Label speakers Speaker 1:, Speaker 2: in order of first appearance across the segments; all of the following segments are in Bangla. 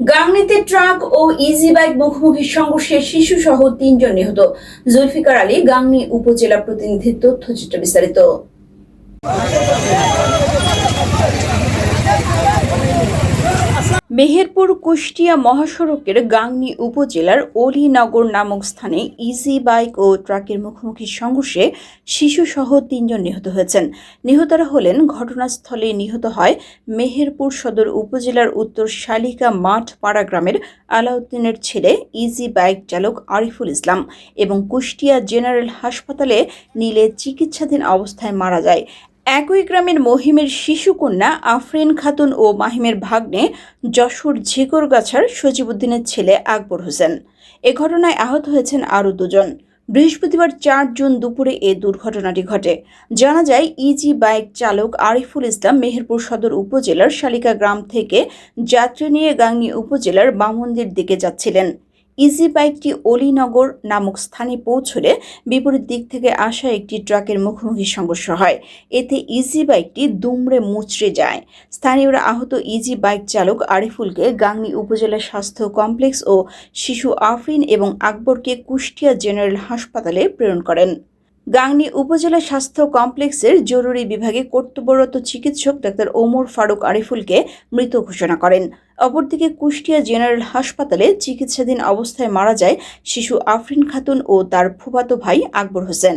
Speaker 1: গাংনীতে ট্রাক ও ইজি বাইক মুখোমুখি সংঘর্ষে শিশুসহ ৩ জন নিহত। জুলফিকার আলী, গাংনী উপজেলা প্রতিনিধির তথ্যচিত্র বিস্তারিত। মেহেরপুর কুষ্টিয়া মহাসড়কের গাংনী উপজেলার অলিনগর নামক স্থানে ইজি বাইক ও ট্রাকের মুখোমুখি সংঘর্ষে শিশুসহ ৩ জন নিহত হয়েছেন। নিহতরা হলেন, ঘটনাস্থলে নিহত হয় মেহেরপুর সদর উপজেলার উত্তর শালিকা মাঠ পাড়া গ্রামের আলাউদ্দিনের ছেলে ইজি বাইক চালক আরিফুল ইসলাম এবং কুষ্টিয়া জেনারেল হাসপাতালে নিলে চিকিৎসাধীন অবস্থায় মারা যায়। একই গ্রামের মহিমের শিশুকন্যা আফরিন খাতুন ও মাহিমের ভাগ্নে যশোর ঝিকরগাছার সজিবউদ্দিনের ছেলে আকবর হোসেন। এ ঘটনায় আহত হয়েছেন আরও 2 জন। বৃহস্পতিবার 4 জুন দুপুরে এ দুর্ঘটনাটি ঘটে। জানা যায়, ইজি বাইক চালক আরিফুল ইসলাম মেহেরপুর সদর উপজেলার শালিকা গ্রাম থেকে যাত্রী নিয়ে গাংনী উপজেলার বামন্দির দিকে যাচ্ছিলেন। ইজি বাইকটি অলিনগর নামক স্থানে পৌঁছলে বিপরীত দিক থেকে আসা একটি ট্রাকের মুখোমুখি সংঘর্ষ হয়। এতে ইজি বাইকটি দুমড়ে মুচড়ে যায়। স্থানীয়রা আহত ইজি বাইক চালক আরিফুলকে গাংনী উপজেলা স্বাস্থ্য কমপ্লেক্স ও শিশু আফরিন এবং আকবরকে কুষ্টিয়া জেনারেল হাসপাতালে প্রেরণ করেন। গাংনী উপজেলা স্বাস্থ্য কমপ্লেক্সের জরুরি বিভাগে কর্তব্যরত চিকিৎসক ডাক্তার ওমর ফারুক আরিফুলকে মৃত ঘোষণা করেন। অপরদিকে কুষ্টিয়া জেনারেল হাসপাতালে চিকিৎসাধীন অবস্থায় মারা যায় শিশু আফরিন খাতুন ও তার ফুফাতো ভাই আকবর হোসেন।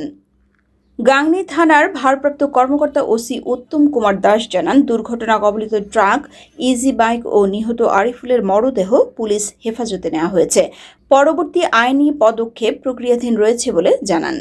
Speaker 1: গাংনী থানার ভারপ্রাপ্ত কর্মকর্তা ওসি উত্তম কুমার দাস জানান, দুর্ঘটনা কবলিত ট্রাক, ইজি বাইক ও নিহত আরিফুলের মরদেহ পুলিশ হেফাজতে নেওয়া হয়েছে। পরবর্তী আইনি পদক্ষেপ প্রক্রিয়াধীন রয়েছে বলে জানান।